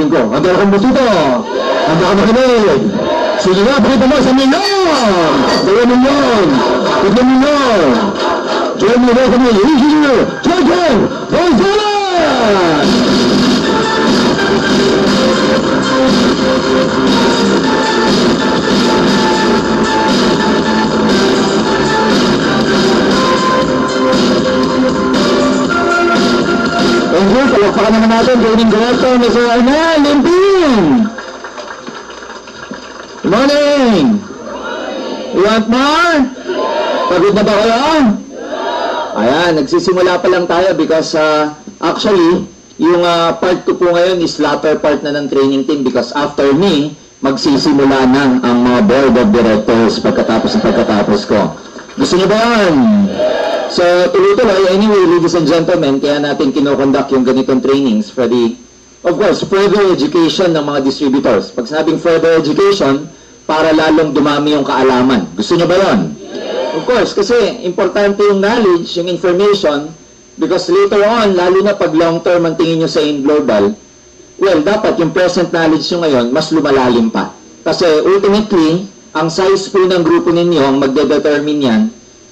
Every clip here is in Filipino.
ko. Handa akong bututo. Handa akong makinig. Sige nga, pakita mo sa milyon. 2 milyon. 3 milyon. Join me, welcome me. Here, Jordan Gonzalez! Thank you. Palakpakan naman natin. Training Director, Mr. Arnel Limpin. Good morning. You want more? Pagod na ba kayo? Ayan, nagsisimula pa lang tayo because actually, yung part 2 po ngayon is latter part na ng training team because after me, magsisimula na ang mga board of directors pagkatapos ko. Gusto niyo ba yan? So, tuloy-tuloy, anyway, ladies and gentlemen, kaya natin kinoconduct yung ganitong trainings for the, of course, further education ng mga distributors. Pag sinabing further education, para lalong dumami yung kaalaman. Gusto niyo ba yun? Of course, kasi importante yung knowledge, yung information, because later on, lalo na pag long-term ang tingin nyo sa in-global, well, dapat yung present knowledge nyo ngayon, mas lumalalim pa. Kasi ultimately, ang size po ng grupo ninyo, ang magdedetermine yan,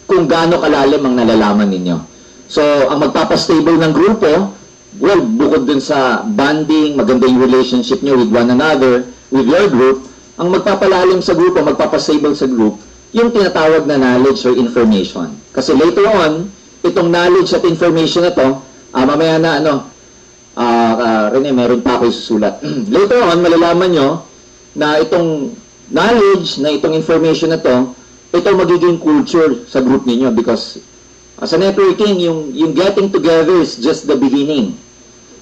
kung gaano kalalim ang nalalaman ninyo. So, ang magpapastable ng grupo, well, bukod dun sa bonding, maganda yung relationship nyo with one another, with your group, ang magpapalalim sa grupo, magpapastable sa group, yung tinatawag na knowledge or information. Kasi later on, itong knowledge at information na to, mamaya na Rene, meron pa ako susulat. Later on, malalaman nyo na itong knowledge, na itong information na to, ito magiging culture sa group ninyo because sa networking, yung getting together is just the beginning.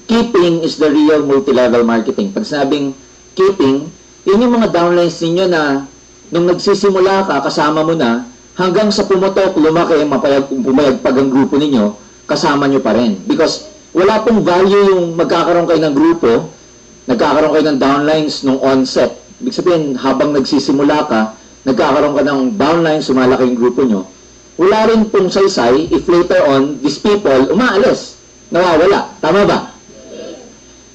Keeping is the real multi-level marketing. Pag sabing keeping, yun yung mga downlines ninyo na nung nagsisimula ka, kasama mo na, hanggang sa pumutok, lumaki, pumayagpag ang grupo ninyo, kasama nyo pa rin. Because wala pong value yung magkakaroon kayo ng grupo, nagkakaroon kayo ng downlines nung onset. Ibig sabihin, habang nagsisimula ka, nagkakaroon ka ng downlines, sumalaki yung grupo nyo. Wala rin pong saysay if later on, these people, umaalis, nawawala. Tama ba?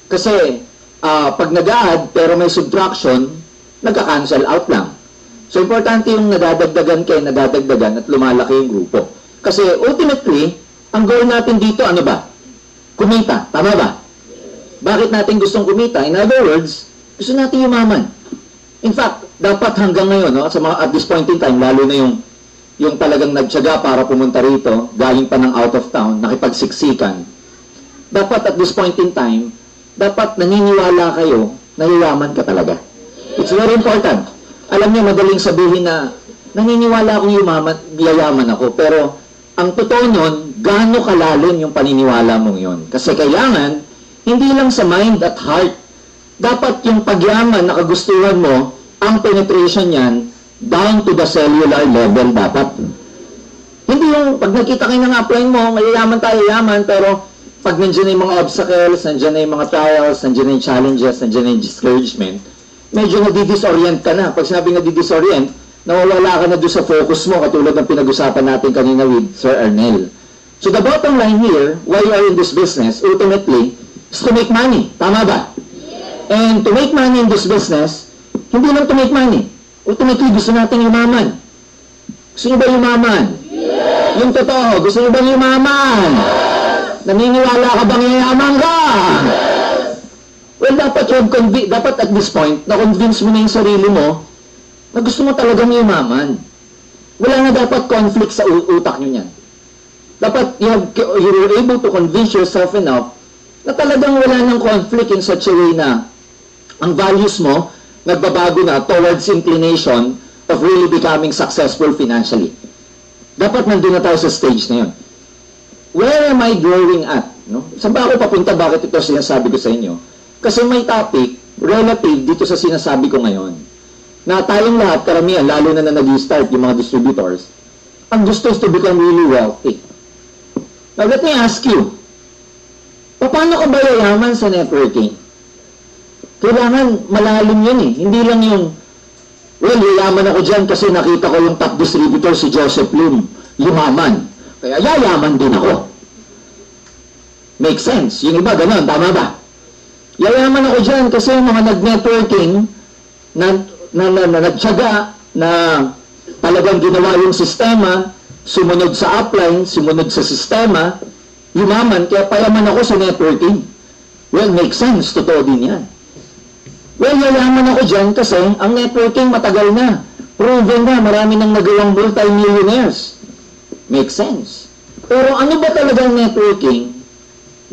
Kasi, pag nag-add pero may subtraction, nagka-cancel out lang. So, importante yung nadadagdagan at lumalaki yung grupo. Kasi, ultimately, ang goal natin dito, ano ba? Kumita. Tama ba? Bakit natin gustong kumita? In other words, gusto natin yumaman. In fact, dapat hanggang ngayon, no, at this point in time, lalo na yung talagang nagtiyaga para pumunta rito, galing pa ng out of town, nakipagsiksikan, dapat at this point in time, dapat naniniwala kayo na yayaman ka talaga. It's very important. Alam niyo, madaling sabihin na naniniwala akong yayaman ako, pero ang totoo nun, gaano kalalim yung paniniwala mong yon. Kasi kailangan, hindi lang sa mind at heart, dapat yung pagyaman na kagustuhan mo, ang penetration yan, down to the cellular level dapat. Hindi yung, pag nakita kayo ng upline mo, mayayaman tayo, yaman, pero pag nandiyan na yung mga obstacles, nandiyan na yung mga trials, nandiyan na yung challenges, nandiyan na yung discouragement, medyo nadidisorient ka na. Pag sinabing nadidisorient, nawawala ka na doon sa focus mo, katulad ng pinag-usapan natin kanina with Sir Arnel. So the bottom line here, why you are in this business, ultimately, is to make money. Tama ba? And to make money in this business, hindi lang to make money. Ultimately, gusto natin yumaman. Gusto nyo ba yumaman? Yes! Yung totoo, gusto nyo ba yumaman? Naniniwala ka bang yayaman ka? Well, dapat at this point, na-convince mo na yung sarili mo na gusto mo talagang yumaman. Wala na dapat conflict sa utak nyo niyan. Dapat you're able to convince yourself enough na talagang wala ng conflict in such a way na ang values mo nagbabago na towards inclination of really becoming successful financially. Dapat nandun na tayo sa stage na yun. Where am I growing at? No? Saan ba ako papunta? Bakit ito sinasabi ko sa inyo? Kasi may topic relative dito sa sinasabi ko ngayon. Na tayong lahat, karamihan, lalo na nag-start yung mga distributors, ang gusto is to become really wealthy. Now, let me ask you, paano ka ba yayaman sa networking? Kailangan malalim yun eh. Hindi lang yung, well, yayaman ako dyan kasi nakita ko yung top distributor si Joseph Lim, yumaman. Kaya yayaman din ako. Make sense. Yung iba, ganun. Tama ba? Yayaman ako dyan kasi mga nag-networking na nagtyaga na talagang ginawa yung sistema, sumunod sa upline, sumunod sa sistema, yumaman, kaya payaman ako sa networking. Well, makes sense. Totoo din yan. Well, yayaman ako dyan kasi ang networking matagal na. Proven na, marami nang nagawang multi-millionaires. Makes sense. Pero ano ba talagang networking?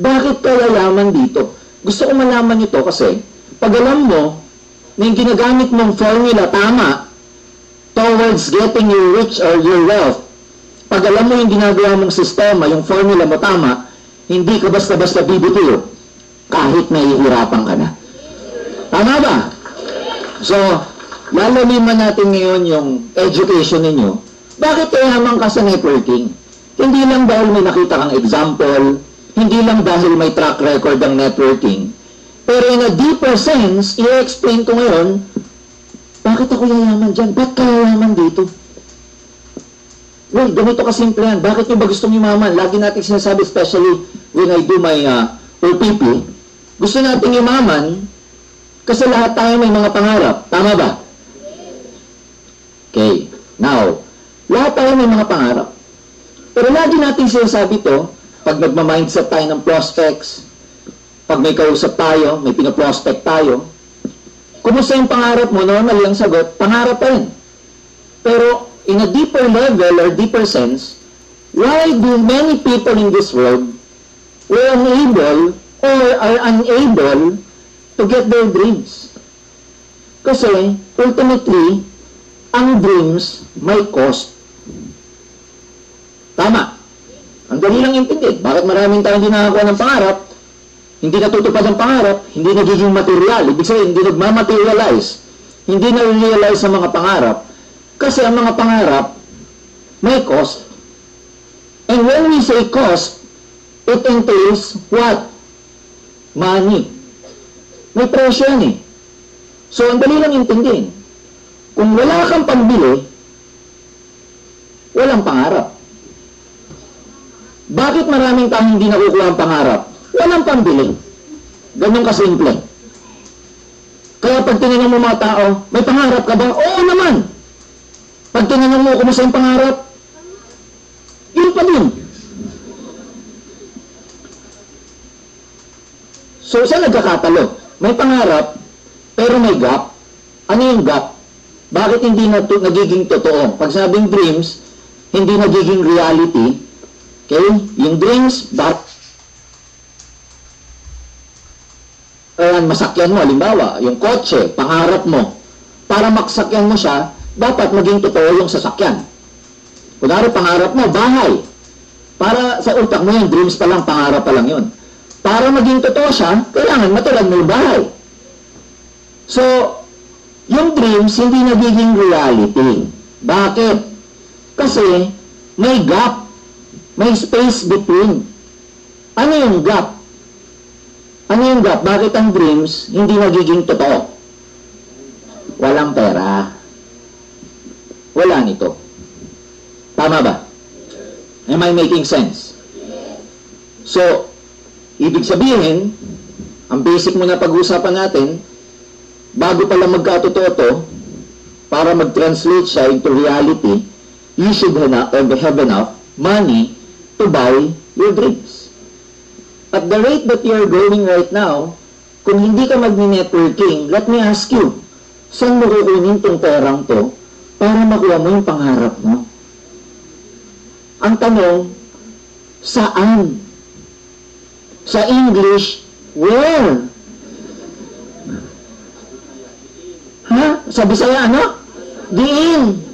Bakit ka yayaman dito? Gusto ko malaman ito kasi pag alam mo na yung ginagamit mong formula tama towards getting your rich or your wealth, pag alam mo yung ginagawa mong sistema, yung formula mo tama, hindi ka basta-basta bibitiyo kahit nahihirapan ka na. Tama ba? So, lalaliman natin ngayon yung education ninyo. Bakit yayaman ka sa networking? Hindi lang dahil may nakita kang example, hindi lang dahil may track record ang networking, pero in a deeper sense, i-explain ko ngayon, bakit ako yayaman dyan? Ba't ka yayaman dito? Well, ganito kasimple yan. Bakit nyo ba gustong yumaman? Lagi natin sinasabi, especially when I do my OPP, gusto natin yumaman kasi lahat tayo may mga pangarap. Tama ba? Okay. Now, lahat tayo may mga pangarap. Pero lagi natin sinasabi to, pag nagma-mindset tayo ng prospects, pag may kausap tayo, may pinaprospect tayo, kumusta yung pangarap mo? Normal yung sagot, pangarap pa rin. Pero in a deeper level or deeper sense, why do many people in this world were unable or are unable to get their dreams? Kasi ultimately, ang dreams may cost. Tama. Ang dali lang intindihin. Bakit maraming tayo hindi nakakuha ng pangarap? Hindi natutupad ang pangarap, hindi nagiging material. Ibig sabihin, hindi nagmamaterialize. Hindi na-realize ang mga pangarap. Kasi ang mga pangarap, may cost. And when we say cost, it entails what? Money. May presyo yan eh. So, ang dali lang intindihin. Kung wala kang pambili, walang pangarap. Bakit maraming tao hindi nakukuha ang pangarap? Walang pambili. Ganun kasimple. Kaya pag tinanong mo mga tao, may pangarap ka ba? Oo naman. Pag tinanong mo kumusta ang pangarap, yun pa din. So, saan nagkakatalo? May pangarap, pero may gap. Ano yung gap? Bakit hindi nagiging totoo? Pag sabing dreams, hindi nagiging reality. Okay? Yung dreams, masakyan mo, halimbawa, yung kotse, pangarap mo, para maksakyan mo siya, dapat maging totoo yung sasakyan. Kunwari, pangarap mo, bahay. Para sa utak mo yung dreams pa lang, pangarap pa lang yun. Para maging totoo siya, kailangan matulad mo yung bahay. So, yung dreams, hindi nagiging reality. Bakit? Kasi, may gap. May space between. Ano yung gap? Ano yung gap? Bakit ang dreams hindi nagiging totoo? Walang pera. Wala nito. Tama ba? Am I making sense? So, ibig sabihin, ang basic muna pag-uusapan natin, bago pala magkatotoo to, para mag-translate siya into reality, you should have enough money to buy your dreams. At the rate that you're going right now, kung hindi ka mag-networking, let me ask you, saan mo kukunin tong perang to para makuha mo yung pangarap mo? Ang tanong, saan? Sa English, where? Ha? Sa Bisaya, ano? Diin.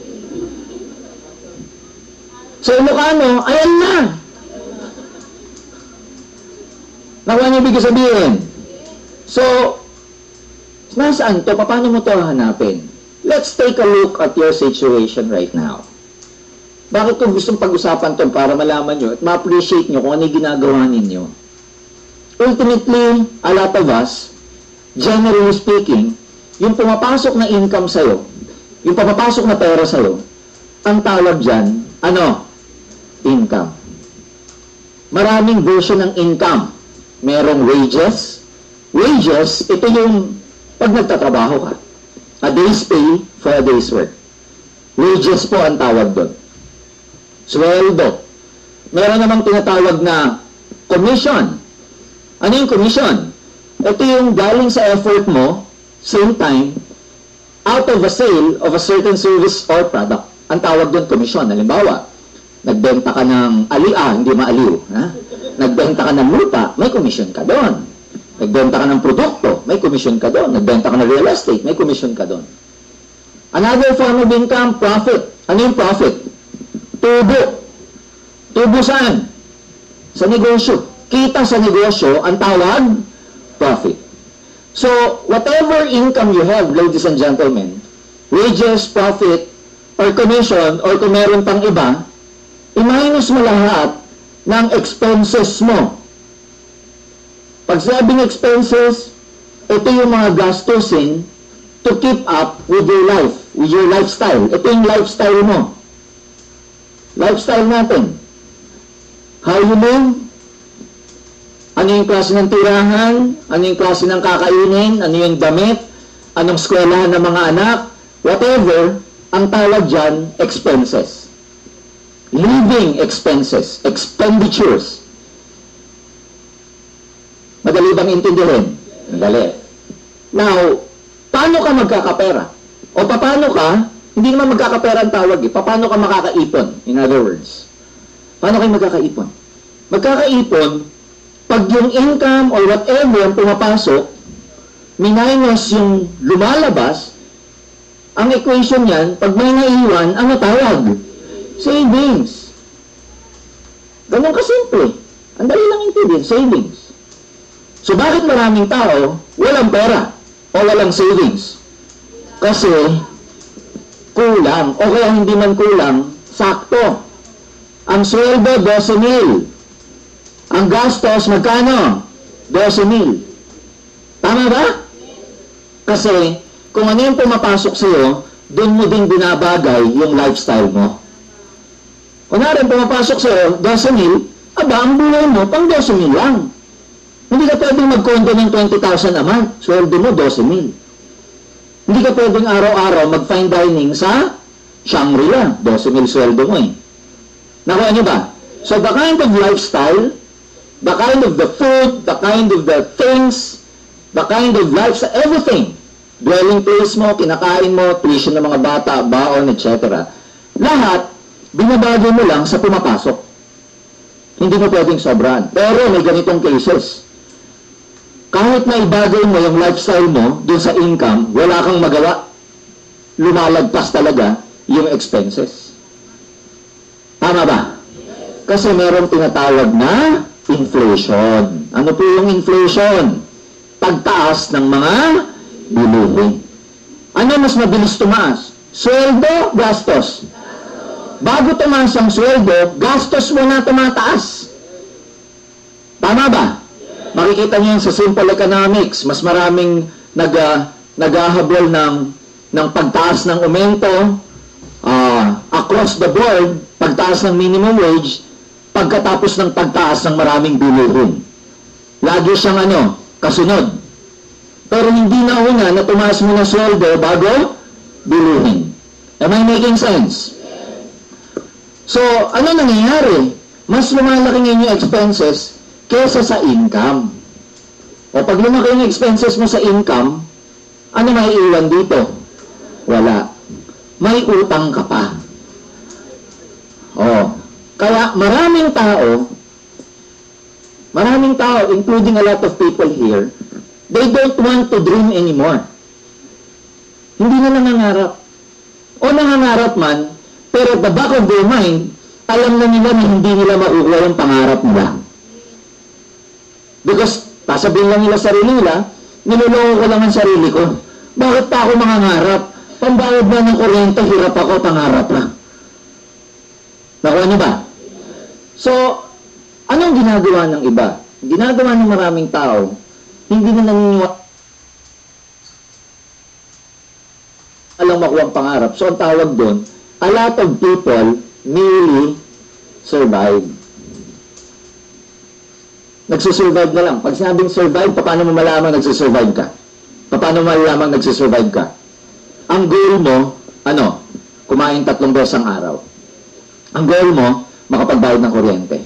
Sa Ilocano, ayan na. Nakuha niyo ibig sabihin. So, nasaan to? Paano mo to hanapin? Let's take a look at your situation right now. Bakit kung gustong pag-usapan to para malaman nyo at ma-appreciate nyo kung ano yung ginagawa ninyo? Ultimately, a lot of us, generally speaking, yung pumapasok na income sa'yo, yung pumapasok na pera sa'yo, ang tawag dyan, ano? Income. Maraming version ng income. Merong wages, Wages, ito yung pag nagtatrabaho ka. A day's pay for a day's work. Wages po ang tawag doon. Sweldo. Meron namang tinatawag na commission. Ano yung commission? Ito yung galing sa effort mo, same time, out of a sale of a certain service or product. Ang tawag doon commission. Halimbawa, nagbenta ka ng hindi maaliw. Ha? Nagbenta ka ng lupa, may commission ka doon. Nagbenta ka ng produkto, may commission ka doon. Nagbenta ka ng real estate, may commission ka doon. Another form of income, profit. Ano yung profit? Tubo. Tubo saan? Sa negosyo. Kita sa negosyo, ang tawag, profit. So, whatever income you have, ladies and gentlemen, wages, profit, or commission, or kung meron pang iba, i-minus mo lahat ng expenses mo. Pag sabing expenses, ito yung mga gastusin to keep up with your life, with your lifestyle. Ito yung lifestyle mo. Lifestyle natin. How you live, ano yung klase ng tirahan, ano yung klase ng kakainin, ano yung damit, anong eskwelahan ng mga anak, whatever, ang tawag dyan, expenses. Living expenses, expenditures. Madali bang intindihin? Madali. Now, paano ka magkakapera? O paano ka, hindi naman magkakapera ang tawag eh, paano ka makakaipon? In other words, paano kayo magkakaipon? Magkakaipon, pag yung income or whatever ang pumapasok, minus yung lumalabas, ang equation yan, pag may naiwan, ang tawag? Savings. Ganun kasimple. Ang dali lang intindihin, savings. So, bakit maraming tao walang pera o walang savings? Kasi, kulang. O kaya hindi man kulang, sakto. Ang sweldo, 12,000. Ang gastos, magkano? 12,000. Tama ba? Kasi, kung ano yung pumapasok sa'yo, doon mo din binabagay yung lifestyle mo. Kung narin pumapasok sa'yo, 12,000, ang buhay mo, pang 12,000 lang. Hindi ka pwedeng mag-condo ng 20,000 a month. Sweldo mo, 12,000. Hindi ka pwedeng araw-araw mag-fine dining sa Shangri-La. 12,000 sweldo mo eh. Nakuha niyo ba? So the kind of lifestyle, the kind of the food, the kind of the things, the kind of lifestyle, everything. Dwelling place mo, kinakain mo, tuition ng mga bata, baon, etc. Lahat, binabago mo lang sa pumapasok. Hindi mo pwedeng sobrahan. Pero may ganitong cases. Kahit na ibagay mo yung lifestyle mo dun sa income, wala kang magawa. Lumalagpas talaga yung expenses. Tama ba? Kasi merong tinatawag na inflation. Ano po yung inflation? Pagtaas ng mga bilihin. Ano mas mabilis tumaas? Sweldo, gastos. Bago tumaas ang sweldo, gastos mo na tumataas. Tama ba? Makikita niyo sa simple economics, mas maraming naghahabol ng pagtaas ng aumento across the board, pagtaas ng minimum wage, pagkatapos ng pagtaas ng maraming bilihin. Lagi siyang kasunod. Pero hindi na una na tumaas mo na sweldo bago bilihin. Am I making sense? So, ano nangyayari? Mas lumalaki ngayon yung expenses kesa sa income. O pag lumaki yung expenses mo sa income, ano maiiwan dito? Wala. May utang ka pa. O, kaya maraming tao, including a lot of people here, they don't want to dream anymore. Hindi na nangangarap. O nangangarap man, pero at the back of their mind, alam na nila na hindi nila makukuha yung pangarap nila. Because, sasabihin lang nila sarili nila, niloloko ko lang ang sarili ko. Bakit pa ako mangangarap? Pambayad na ng kuryente, hirap ako, pangarap na. Nakuha niyo ba? So, anong ginagawa ng iba? Ginagawa ng maraming tao, hindi na naniniwala alang makuha ang pangarap. So, ang tawag doon, a lot of people merely survive. nagsusurvive na lang. Pag sinabing survive, paano mo malamang nagsusurvive ka? Paano mo malamang nagsusurvive ka? Ang goal mo, kumain 3 beses ang araw. Ang goal mo, makapagbayad ng kuryente.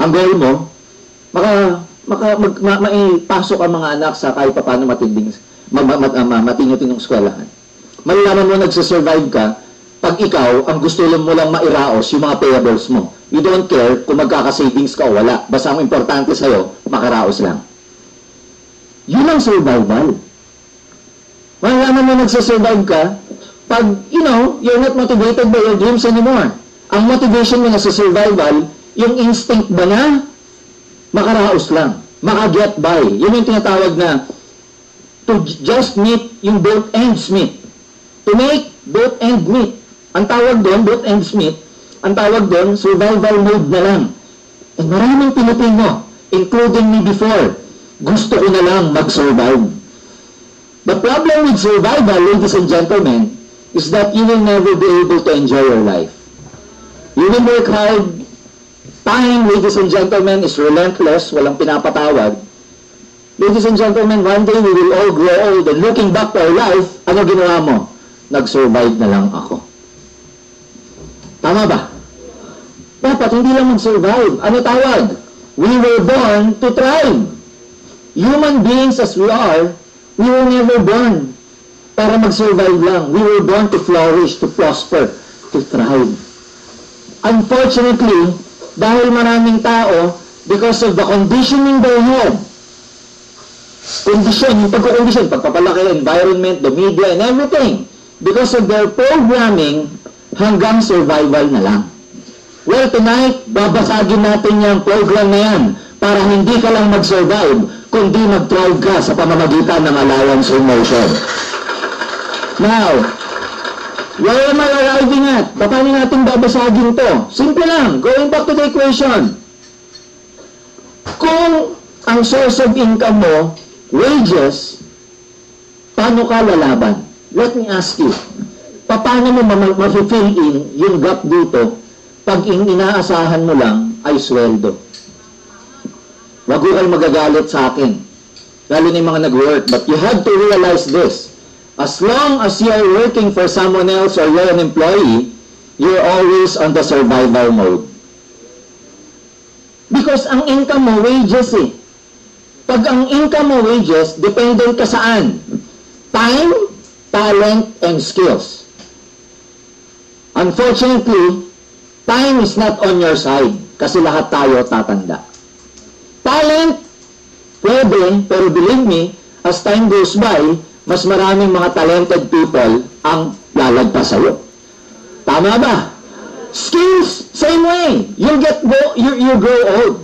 Ang goal mo, maipasok ang mga anak sa kahit paano matino-tinong eskwelahan. Malalaman mo nagsusurvive ka pag ikaw, ang gusto mo lang mairaos yung mga payables mo. You don't care kung magkaka-savings ka o wala. Basta ang importante sa'yo, makaraos lang. Yun ang survival. Malalaman mo nagsusurvive ka pag, you're not motivated by your dreams anymore. Ang motivation mo na sa survival, yung instinct ba na makaraos lang, maka-get by. Yun yung tinatawag na to just meet yung both ends meet. To make both ends meet. Ang tawag doon, both ends meet, ang tawag doon, survival mode na lang. And maraming Pilipino, including me before, gusto ko na lang mag-survive. The problem with survival, ladies and gentlemen, is that you will never be able to enjoy your life. You will work hard. Time, ladies and gentlemen, is relentless, walang pinapatawad. Ladies and gentlemen, one day we will all grow old and looking back to our life, ano ginawa mo? Nag-survive na lang ako. Tama ba? Dapat hindi lang mag-survive. Ano tawag? We were born to thrive. Human beings as we are, we were never born para mag-survive lang. We were born to flourish, to prosper, to thrive. Unfortunately, dahil maraming tao, because of the conditioning they had, yung pagkakondisyon, pagpapalaki, environment, the media, and everything, because of their programming, hanggang survival na lang. Well, tonight, babasagin natin yung program na yan para hindi ka lang mag-survive, kundi mag-thrive ka sa pamamagitan ng Alliance in Motion. Now, where am I arriving at? Paano natin babasagin to? Simple lang. Going back to the equation. Kung ang source of income mo, wages, paano ka lalaban? Let me ask you. Paano mo ma-fill in yung gap dito pag inaasahan mo lang ay sweldo? Wag ko kayo magagalit sa akin. Lalo na yung mga nag-work. But you have to realize this. As long as you are working for someone else or you're an employee, you're always on the survival mode. Because ang income mo, wages eh. Pag ang income mo, wages, dependent ka saan? Time, talent, and skills. Unfortunately, time is not on your side kasi lahat tayo tatanda. Talent, pwede, pero believe me, as time goes by, mas maraming mga talented people ang lalagpas sa'yo. Tama ba? Skills, same way. You grow old.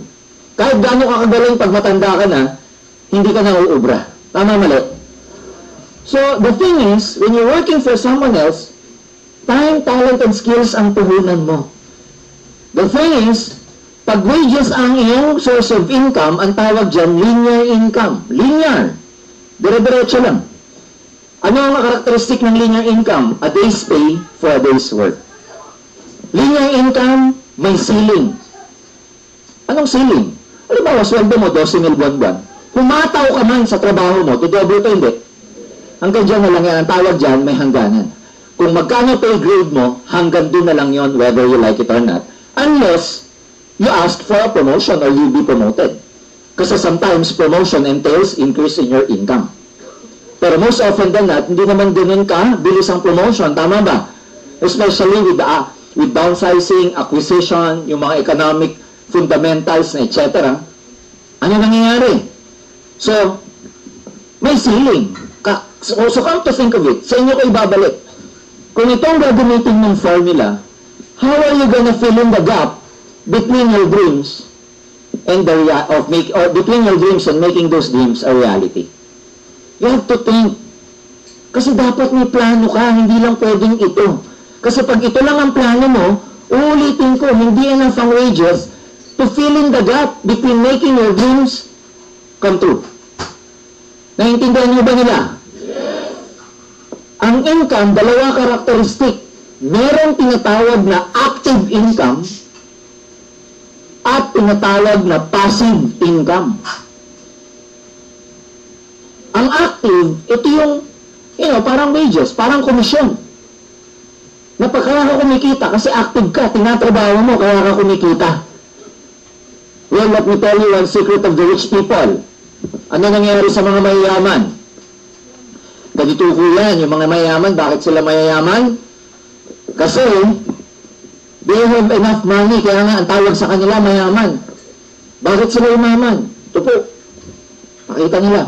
Kahit gaano ka kagaling pag matanda ka na, hindi ka na uubra. Tama, mali? So, the thing is, when you're working for someone else, time, talent, and skills ang puhunan mo. The thing is, pag wages ang iyong source of income, ang tawag dyan, linear income. Linear. Dire-diretso lang. Ano ang karakteristik ng linear income? A day's pay for a day's work. Linear income, may ceiling. Anong ceiling? Ano ba, sweldo mo, 12,000 buwan-buwan. Humataw ka man sa trabaho mo, tudoble to hindi. Hanggang dyan na lang yan. Ang tawag dyan, may hangganan. Kung magkano pay grade mo, hanggang doon na lang yon, whether you like it or not. Unless you ask for a promotion or you be promoted. Kasi sometimes promotion entails increase in your income. Pero most often than not, hindi naman ganun ka, bilis ang promotion. Tama ba? Especially with downsizing, acquisition, yung mga economic fundamentals, etc. Ano nangyayari? So, may ceiling. So come to think of it, sa inyo ko ibabalik. Kung itong gagamitin ng formula, how are you gonna fill in the gap between your dreams and between your dreams and making those dreams a reality? You have to think. Kasi dapat may plano ka, hindi lang pwedeng ito. Kasi pag ito lang ang plano mo, uulitin ko, hindi enough ang wages to fill in the gap between making your dreams come true. Naiintindihan niyo ba nila? Ang income, dalawa karakteristik. Merong tinatawag na active income at tinatawag na passive income. Ang active, ito yung, parang wages, parang komisyon. Na kaya ka kumikita, kasi active ka, tinatrabaho mo, kaya ka kumikita. Well, let me tell you one secret of the rich people. Ano nangyari sa mga mayayaman? Ganito ko yan, yung mga mayayaman, bakit sila mayayaman? Kasi, they have enough money, kaya nga ang tawag sa kanila mayaman. Bakit sila umaman? Ito po, makita nila,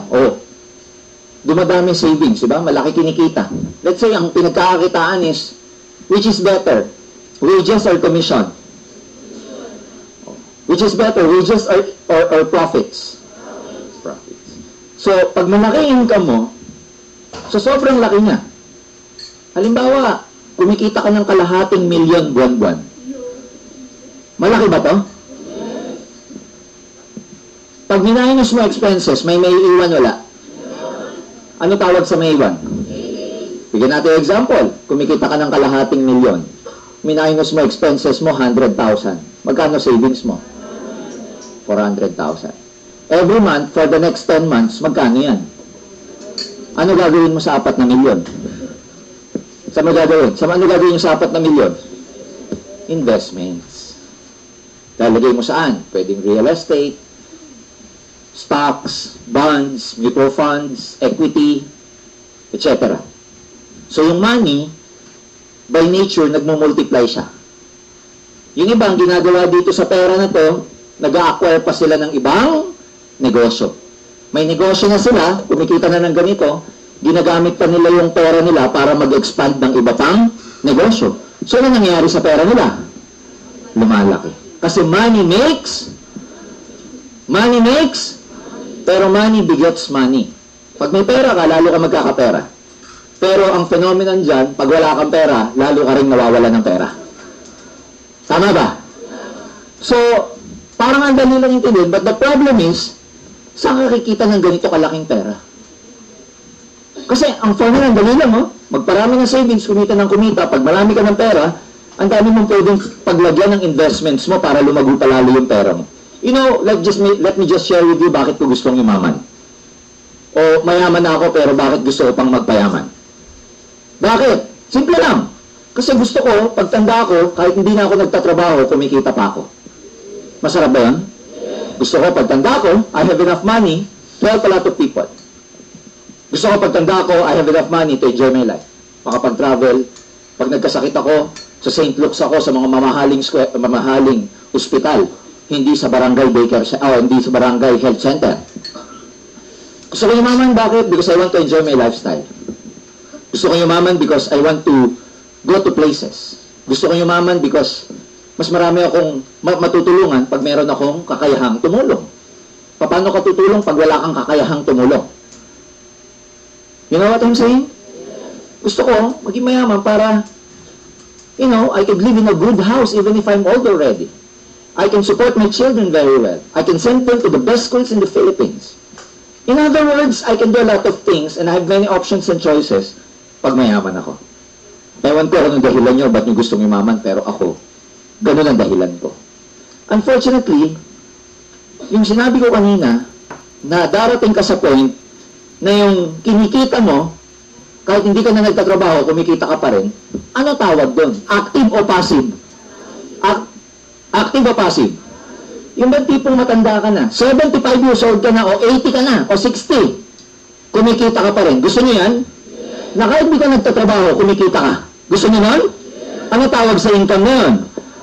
dumadami savings, diba? Malaki kinikita. Let's say, ang pinagkakakitaan is, which is better? Wages or commission? Which is better? Wages or profits? Profits. So, pag malaki income mo, so sobrang laki niya. Halimbawa, kumikita ka ng kalahating milyon buwan-buwan. Malaki ba to? Pag minus mo expenses, may iiwan wala? Ano tawag sa may iwan? Bigyan natin example. Kumikita ka ng kalahating milyon. Minus mo expenses mo, 100,000. Magkano savings mo? 400,000. Every month, for the next 10 months, magkano yan? Ano gagawin mo sa 4 na milyon? Saan mo gagawin? Ano gagawin mo sa 4 na milyon? Investments. Lalagay mo saan? Pwedeng real estate, stocks, bonds, mutual funds, equity, etc. So, yung money, by nature, nagmumultiply siya. Yung iba, ang ginagawa dito sa pera na to, nag-a-acquire pa sila ng ibang negosyo. May negosyo na sila, kumikita na ng ganito, ginagamit pa nila yung pera nila para mag-expand ng iba pang negosyo. So, ano nangyayari sa pera nila? Lumalaki. Kasi money makes, pero money begets money. Pag may pera ka, lalo ka magkakapera. Pero ang phenomenon dyan, pag wala kang pera, lalo ka rin nawawala ng pera. Tama ba? So, parang ang dali lang intindihin, but the problem is, saan ka kikita ng ganito kalaking pera? Kasi ang formula, ang dali lang, magparami ng savings, kumita ng kumita, pag marami ka ng pera, ang dami mong pwedeng paglagyan ng investments mo para lumago palalo yung pera mo. You know, let me just share with you bakit ko gustong yumaman. O mayaman na ako pero bakit gusto ko pang magpayaman. Bakit? Simple lang. Kasi gusto ko, pagtanda ko, kahit hindi na ako nagtatrabaho, kumikita pa ako. Masarap ba yan? Gusto ko, pagtanda ko, I have enough money to help a lot of people. Gusto ko, pagtanda ko, I have enough money to enjoy my life. Makapag-travel. Pag nagkasakit ako, sa St. Luke's ako, sa mga mamahaling ospital, hindi sa barangay hindi sa barangay health center. Gusto ko yumaman, bakit? Because I want to enjoy my lifestyle. Gusto ko yumaman because I want to go to places. Gusto ko yumaman because mas marami akong matutulungan pag meron akong kakayahang tumulong. Paano ka tutulong pag wala kang kakayahang tumulong? You know what I'm saying? Gusto ko maging mayaman para, I could live in a good house even if I'm old already. I can support my children very well. I can send them to the best schools in the Philippines. In other words, I can do a lot of things and I have many options and choices pag mayaman ako. Ewan ko anong dahilan nyo, ba't nyo gustong yumaman, pero ako, ganun ang dahilan ko. Unfortunately, yung sinabi ko kanina, na darating ka sa point na yung kinikita mo, kahit hindi ka na nagtatrabaho, kumikita ka pa rin, ano tawag doon? Active o passive? Active o passive? Yung ba tipong matanda ka na, 75 years old ka na, o 80 ka na, o 60, kumikita ka pa rin. Gusto niyo yan? Na kahit hindi ka nagtatrabaho, kumikita ka. Gusto niyo nun? Ano tawag sa income na yun?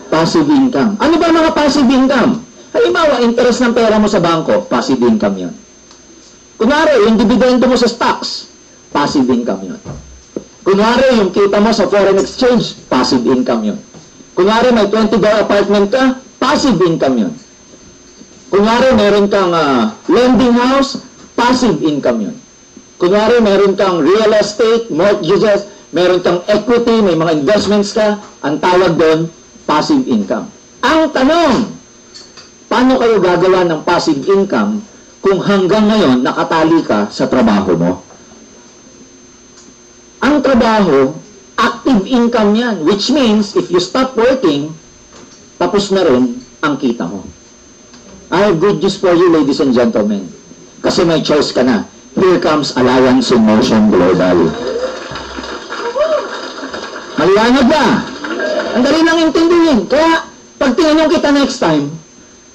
Passive income. Ano ba mga passive income? Halimbawa, interest ng pera mo sa bangko, passive income yun. Kunwari, yung dividendo mo sa stocks, passive income yun. Kunwari, yung kita mo sa foreign exchange, passive income yun. Kunwari, may $20 apartment ka, passive income yun. Kunwari, meron kang lending house, passive income yun. Kunwari, meron kang real estate, mortgages, meron kang equity, may mga investments ka, ang tawag doon, passive income. Ang tanong, paano kayo gagawa ng passive income kung hanggang ngayon nakatali ka sa trabaho mo? Ang trabaho, active income yan, which means if you stop working, tapos na rin ang kita mo. I have good news for you, ladies and gentlemen. Kasi may choice ka na. Here comes Alliance in Motion Global. Maliwanag ba? Ang dali lang intindihin. Kaya, pag tinanong kita next time,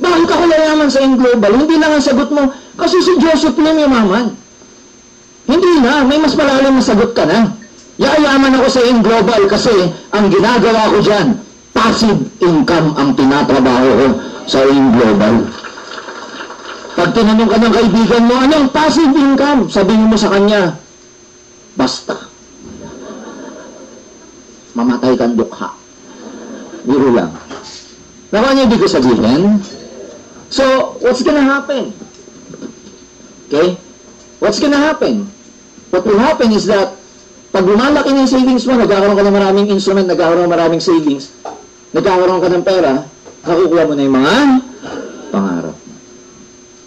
bakit ako yayaman sa In-Global? Hindi lang ang sagot mo, kasi si Joseph Lim yumaman. Hindi na, may mas malalim na sagot ka na. Yayaman ako sa In-Global kasi ang ginagawa ko dyan, passive income ang tinatrabaho ko sa In-Global. Pag tinanong ka ng kaibigan mo, anong passive income? Sabihin mo sa kanya, basta. Mamatay kang dukha. Biro lang. Nakuha niyo ibig ko sabihin? So, what's gonna happen? Okay? What's gonna happen? What will happen is that pag lumalaki ng savings mo, nagkakaroon ka ng maraming instrument, nagkakaroon ng maraming savings, nagkakaroon ka ng pera, nakukuha mo na yung mga pangarap.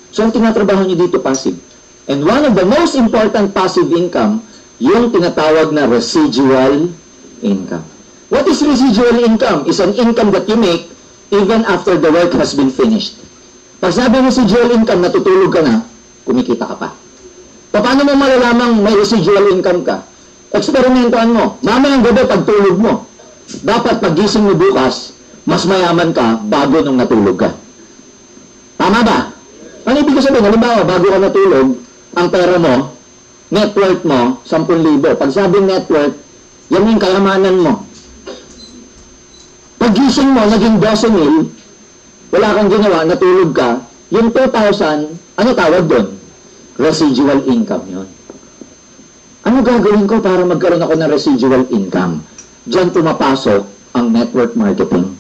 So, ang tinatrabaho niyo dito, passive. And one of the most important passive income, yung tinatawag na residual income. What is residual income? It's an income that you make even after the work has been finished. Pag sabi residual income, natutulog ka na, kumikita ka pa. Paano mo malalamang may residual income ka? Eksperimentuhan mo. Mamayang gabi pagtulog mo. Dapat paggising mo bukas, mas mayaman ka bago nung natulog ka. Tama ba? Ano ibig sabihin? Halimbawa, bago ka natulog, ang pera mo, net worth mo, 10,000. Pag sabing net worth, yan yung kayamanan mo. Paggising mo, naging 12,000, wala kang ginawa, natulog ka, yung 2,000, ano tawag doon? Residual income yon. Ano gagawin ko para magkaroon ako ng residual income? Diyan pumapasok ang network marketing.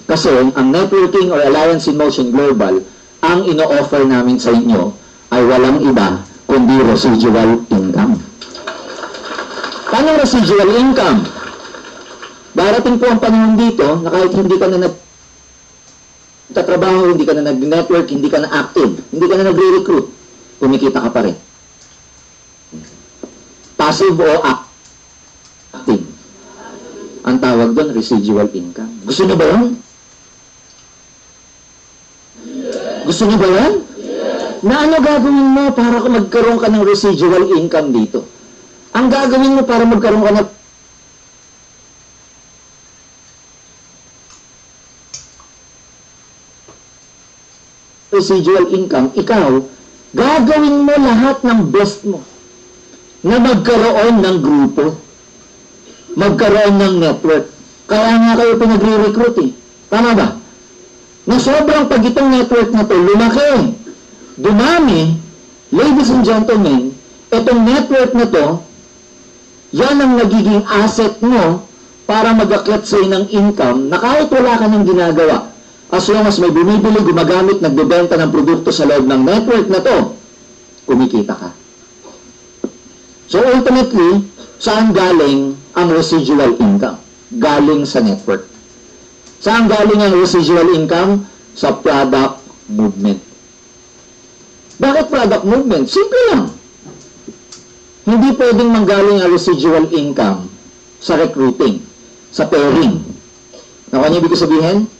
Kasi ang networking or Alliance in Motion Global, ang ino-offer namin sa inyo ay walang iba kundi residual income. Paano residual income? Darating po ang panahon dito na kahit hindi ka na nagtatrabaho, hindi ka na nag-network, hindi ka na active, hindi ka na nagre-recruit, kumikita ka pa rin. Passive o active. Ang tawag doon, residual income. Gusto niyo ba yan? Gusto niyo ba yan? Na ano gagawin mo para magkaroon ka ng residual income dito? Ang gagawin mo para magkaroon ka ng residual income, ikaw, gagawin mo lahat ng best mo na magkaroon ng grupo, magkaroon ng network. Kaya nga kayo pinagre-recruit eh. Tama ba? Na sobrang pag itong network na to, lumaki, dumami, ladies and gentlemen, itong network na to, yan ang nagiging asset mo para mag-akyat sa'yo ng income na kahit wala ka ng ginagawa. As long as may bumibili, gumagamit, nagbebenta ng produkto sa loob ng network na to, kumikita ka. So ultimately, saan galing ang residual income? Galing sa network. Saan galing ang residual income? Sa product movement. Bakit product movement? Simple lang. Hindi pwedeng manggaling ang residual income sa recruiting, sa pairing. Nakuha niyo ibig sabihin?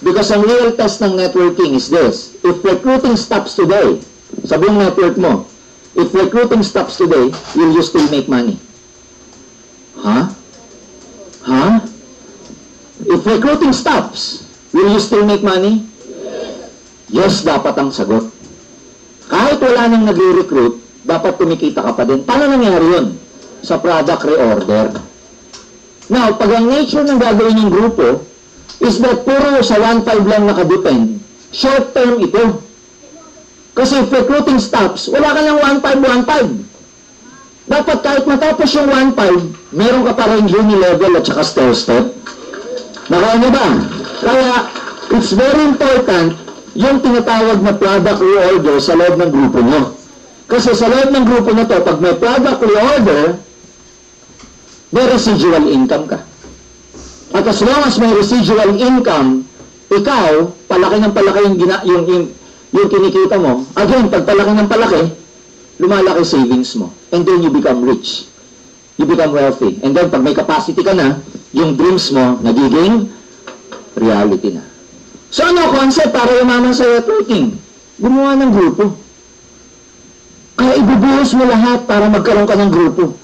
Because ang real test ng networking is this. If recruiting stops today, sabi yung network mo, if recruiting stops today, will you still make money? Huh? Huh? If recruiting stops, will you still make money? Yes, dapat ang sagot. Kahit wala nang nag-recruit, dapat kumikita ka pa din. Paano nangyari yun? Sa product reorder. Now, pag ang nature ng gagawin ng grupo, is that puro sa 1.5 lang nakadepend. Short term ito. Kasi if recruiting stops, wala ka ng 1.5. Dapat kahit matapos yung 1.5, meron ka pa rin uni-level at saka stair-step. Nakuha niyo ba? Kaya, it's very important yung tinatawag na product reorder sa loob ng grupo nyo. Kasi sa loob ng grupo na to, pag may product reorder, may residual income ka. At as long as may residual income, ikaw, palaki ng palaki yung kinikita mo. Again, pag palaki ng palaki, lumalaki savings mo. And then you become rich. You become wealthy. And then pag may capacity ka na, yung dreams mo nagiging reality na. So ano concept para yumaman sa networking? Gumawa ng grupo. Kaya ibubuhos mo lahat para magkaroon ka ng grupo.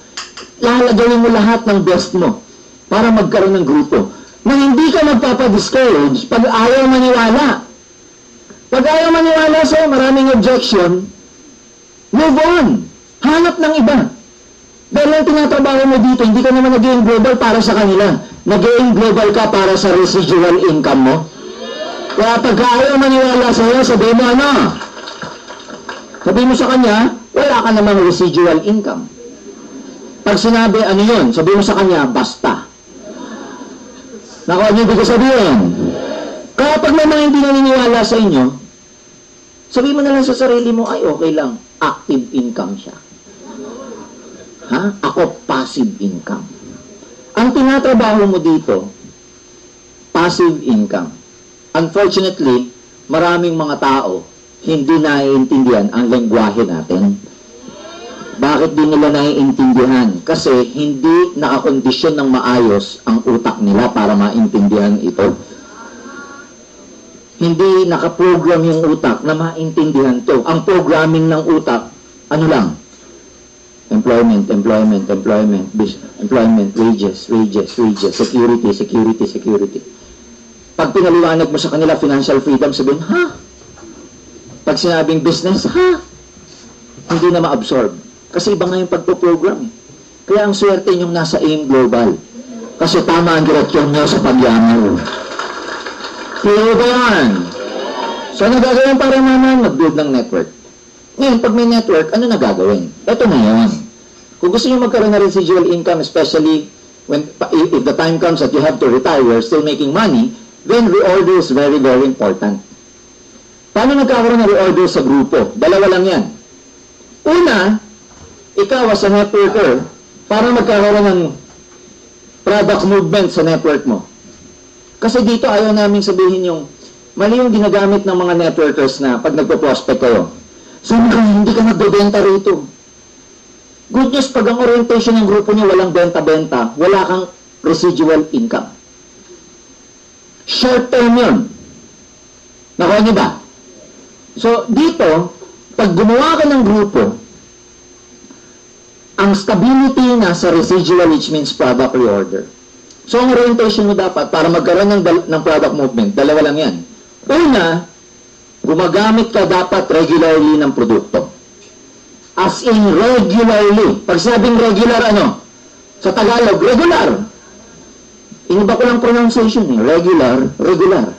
Lalagawin mo lahat ng best mo para magkaroon ng grupo. Na hindi ka magpapadiscourage pag ayaw maniwala. Pag ayaw maniwala sa'yo, maraming objection, move on. Hanap ng iba. Dahil ang tinatrabaho mo dito, hindi ka naman nag-aim global para sa kanila. Nag-aim global ka para sa residual income mo. Kaya pag ayaw maniwala sa'yo, sabihin mo ano? Sabihin mo sa kanya, wala ka namang residual income. Pag sinabi, ano yun? Sabihin mo sa kanya, basta. Naku, ano ibig sabihin? Kaya pag may mga hindi naniniwala sa inyo, sabihin mo na lang sa sarili mo, ay okay lang, active income siya. Ha? Ako, passive income. Ang tinatrabaho mo dito, passive income. Unfortunately, maraming mga tao hindi naiintindihan ang lengguwahe natin. Bakit di nila naiintindihan? Kasi hindi nakakondisyon ng maayos ang utak nila para maintindihan ito. Hindi nakaprogram yung utak na maintindihan to. Ang programming ng utak, ano lang? Employment, wages, security. Pag pinaliwanag mo sa kanila financial freedom, sabihin, ha? Pag sinabing business, ha? Hindi na ma-absorb. Kasi iba nga yung pagpo-program. Kaya ang swerte nyong nasa AIM Global. Kasi tama ang direksyon nyo sa pagyaman. Clear ba yan? So, ano gagawin para naman? Mag-build ng network. Ngayon, pag may network, ano na gagawin? Ito na yan. Kung gusto nyo magkaroon ng residual income, especially if the time comes that you have to retire, you're still making money, then reorder is very, very important. Paano nagkakaroon ng reorder sa grupo? Dalawa lang yan. Una, ikaw as a networker, para magkakaroon ng product movement sa network mo. Kasi dito ayaw namin sabihin yung mali yung ginagamit ng mga networkers na pag nagpo-prospect kayo. So, hindi ka nagbebenta rito. Good news, pag ang orientation ng grupo niyo walang benta-benta, wala kang residual income. Short term yun. Nakuha niyo ba? So, dito, pag gumawa ka ng grupo, ang stability nasa residual, which means product reorder. So, ang orientation mo dapat para magkaroon ng product movement, dalawa lang yan. Una, gumagamit ka dapat regularly ng produkto. As in regularly. Pag sabing regular, ano? Sa Tagalog, regular. Iba ko lang pronunciation eh. Regular.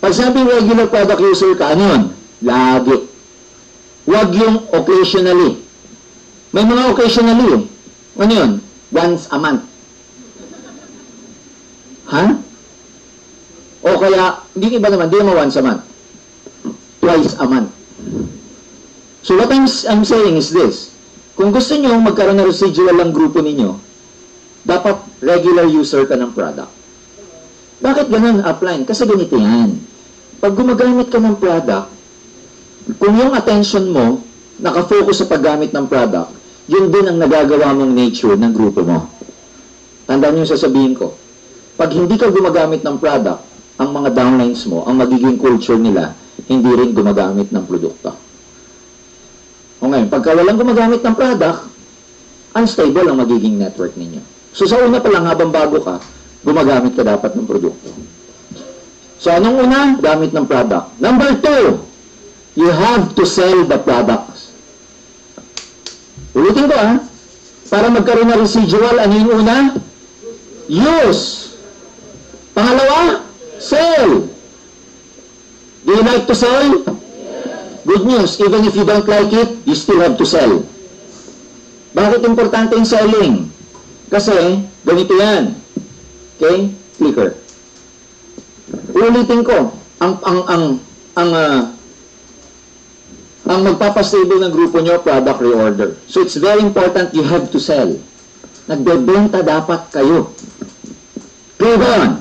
Pag sabing regular product user ka, ano yun? Lagi. Huwag yung occasionally. May mga occasionally eh. Ano yun? Once a month. Ha? O kaya, hindi iba naman, hindi naman once a month. Twice a month. So what I'm saying is this. Kung gusto nyo magkaroon ng residual lang grupo ninyo, dapat regular user ka ng product. Bakit ganun upline? Kasi ganito yan. Pag gumagamit ka ng product, kung yung attention mo nakafocus sa paggamit ng product, yun din ang nagagawa mong nature ng grupo mo. Tandaan nyo yung sasabihin ko. Pag hindi ka gumagamit ng product, ang mga downlines mo, ang magiging culture nila, hindi rin gumagamit ng produkto. O ngayon, pagka walang gumagamit ng product, unstable ang magiging network ninyo. So sa una pa lang, habang bago ka, gumagamit ka dapat ng produkto. So anong una? Gamit ng product. Number 2, you have to sell the products. Ulitin ko para magkaroon ng residual, ano yung una? Use. Pangalawa, sell. Do you like to sell? Good news, even if you don't like it, you still have to sell. Bakit importante yung selling? Kasi, ganito yan. Okay? Clicker. Ulitin ko, ang magpapastable ng grupo nyo, product reorder. So, it's very important you have to sell. Nagbebenta dapat kayo. Clear ba yun?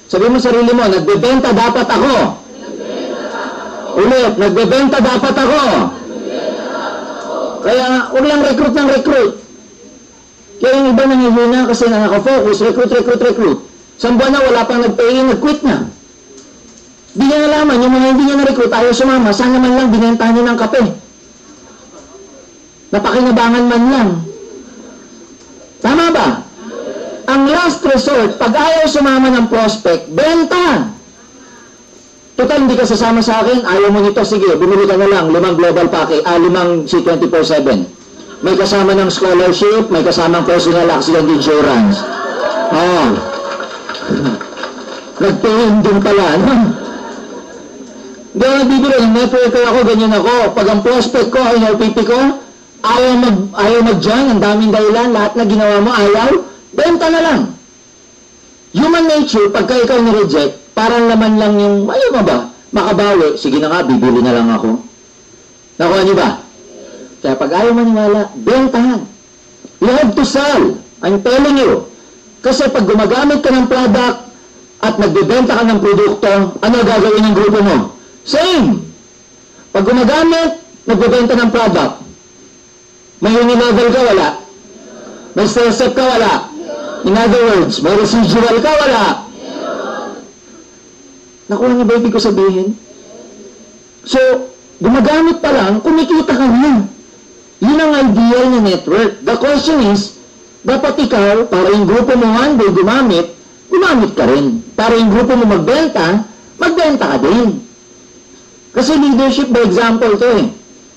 Sabihin mo sarili mo, nagbebenta dapat ako. Ulit, nagbebenta dapat ako. Kaya, huwag lang recruit ng recruit. Kaya yung iba nangihina kasi nakaka-focus, recruit. Isang buwan na, wala pang nag-pay, nag-quit na. Di niya nalaman, yung mga hindi niya na-recruit, ayaw sumama, sana man lang binentahan niya ng kape. Napakinabangan man lang. Tama ba? Ang last resort, pag ayaw sumama ng prospect, benta. Total, hindi ka sasama sa akin, ayaw mo nito, sige, bumili ka na lang, 5 global package, 5 C24/7. May kasama ng scholarship, may kasama ng personal accident insurance. Oh. Nagtingin din pala, ano? Hindi ako nagbibiro, yung networker ako, ganyan ako. Pag ang prospect ko, ay LPP ko, ayaw mag-join, ang daming dahilan, lahat na ginawa mo, ayaw, benta na lang. Human nature, pagka ikaw ni-reject, parang naman lang yung, ayaw mo ba, makabawi, sige na nga, bibili na lang ako. Nakuha niyo ba? Kaya pag ayaw maniwala, bentahan. You have to sell. I'm telling you. Kasi pag gumagamit ka ng product at nagbebenta ka ng produkto, ano gagawin ng grupo mo? Same. Pag gumagamit, nagbebenta ng product, may unilevel ka, wala. May step ka, wala. In other words, may residual ka, wala. Nakuha niyo ba ibig ko sabihin? So, gumagamit pa lang, kumikita ka na. Yun ang ideal na network. The question is, dapat ikaw, para yung grupo mo one day gumamit ka rin. Para yung grupo mo magbenta ka din. Kasi leadership by example to eh.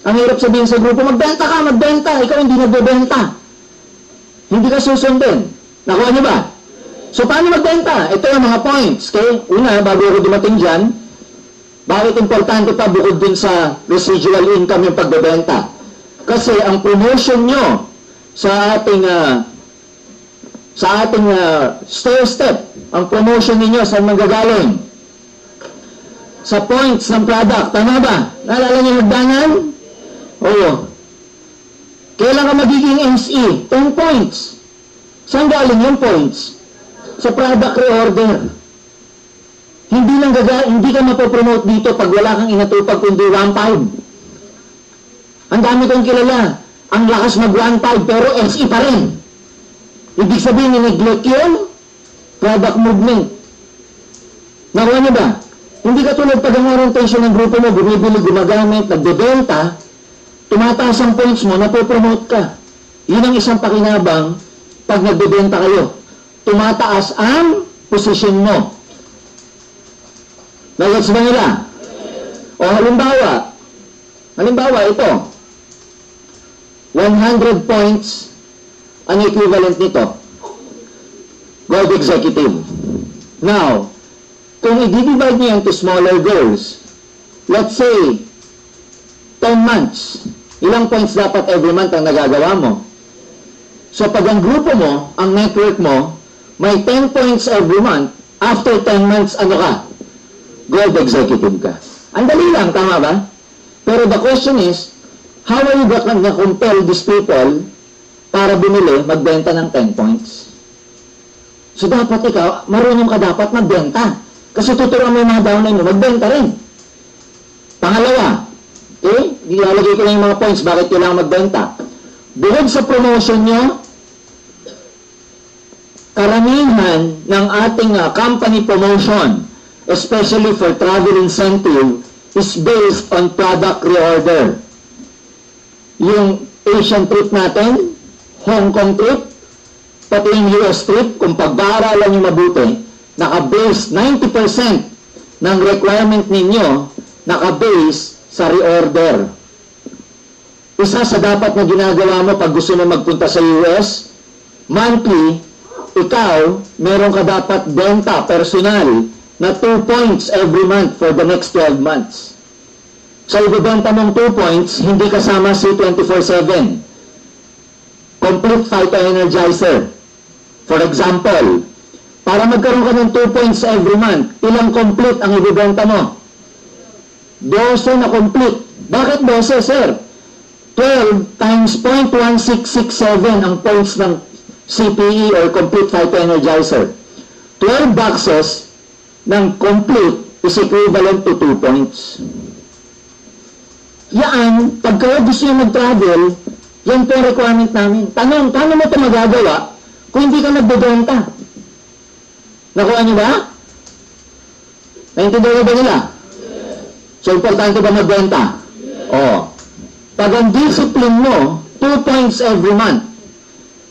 Ang hirap sabihin sa grupo, magbenta ka, ikaw hindi nagbebenta. Hindi ka susundin. Nakuha niyo ba? So, paano magbenta? Ito yung mga points. Okay? Una, bago ako dumating dyan, bakit importante pa bukod din sa residual income yung pagbebenta? Kasi ang promotion nyo sa ating stair-step, ang promotion ninyo saan manggagaling? Sa points ng product. Tama ba? Naalala niyo hagdanan? Oo. Kailan ka magiging MSE? 10 points. Saan galing yung points? Sa product reorder. Hindi ka mapopromote dito pag wala kang inatupag kundi 1.5. Ang dami kong kilala. Ang lakas mag 1.5 pero SE pa rin. Ibig sabihin, neglect yun. Product movement. Nakuha niyo ba? Hindi ka tulad pag ang orientation ng grupo mo, bumibili, gumagamit, nagbebenta, tumataas ang points mo, napopromote ka. Yun ang isang pakinabang pag nagbebenta kayo. Tumataas ang posisyon mo. Nagets ba nila? O halimbawa ito, 100 points, ang equivalent nito, Gold Executive. Now, kung i-divide niyo into smaller goals, let's say, 10 months, ilang points dapat every month ang nagagawa mo? So, pag ang grupo mo, ang network mo, may 10 points every month, after 10 months, ano ka? Gold Executive ka. Ang dali lang, tama ba? Pero the question is, how are you going to compel these people para bumili, magbenta ng 10 points? So, dapat ikaw, marunong ka dapat magbenta. Kasi tuturuan mo yung mga downline mo, magbenta rin. Pangalawa, ilalagay ko na yung mga points, bakit kailangan magbenta. Bukod sa promotion nyo, karamihan ng ating company promotion, especially for travel incentive, is based on product reorder. Yung Asian trip natin, Hong Kong trip, pati yung US trip, kung pag-aaralan nyo mabuti, naka-base 90% ng requirement ninyo, naka-base sa reorder. Isa sa dapat na ginagawa mo pag gusto mo magpunta sa US, monthly, ikaw, meron ka dapat benta, personal, na 2 points every month for the next 12 months. So, ibibenta mong 2 points, hindi kasama si 24/7. Complete Phyto-Energizer. For example, para magkaroon ka ng 2 points every month, ilang complete ang ibibenta mo? 12 na complete. Bakit 12, sir? 12 times 0.1667 ang points ng CPE or Complete Phyto-Energizer. 12 boxes ng complete is equivalent to 2 points. Yan, pag kayo gusto nyo mag-travel, yan po ang requirement namin. Tanong, paano mo ito magagawa kung hindi ka nagbebenta? Nakuha nyo ba? Naintindihan ba nila? So, importante ba magbenta? Oo. Pag ang discipline mo, 2 points every month.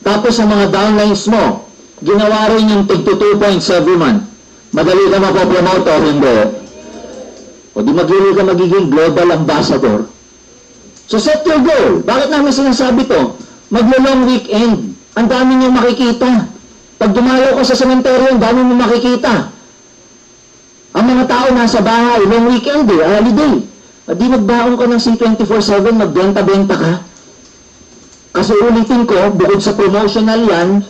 Tapos sa mga downlines mo, ginawa rin yung tig 2 points every month. Madali ka mapopromote o hindi. O di magiging ka magiging global ambassador. So set your goal. Bakit namin sinasabi to? Maglo-long weekend. Ang dami nyo makikita. Pag dumalaw ka sa sementeryo, ang dami mo makikita. Ang mga tao nasa bahay, long weekend holiday. Di magbaon ka ng C24/7, magbenta-benta ka. Kasi ulitin ko, bukod sa promotional yan,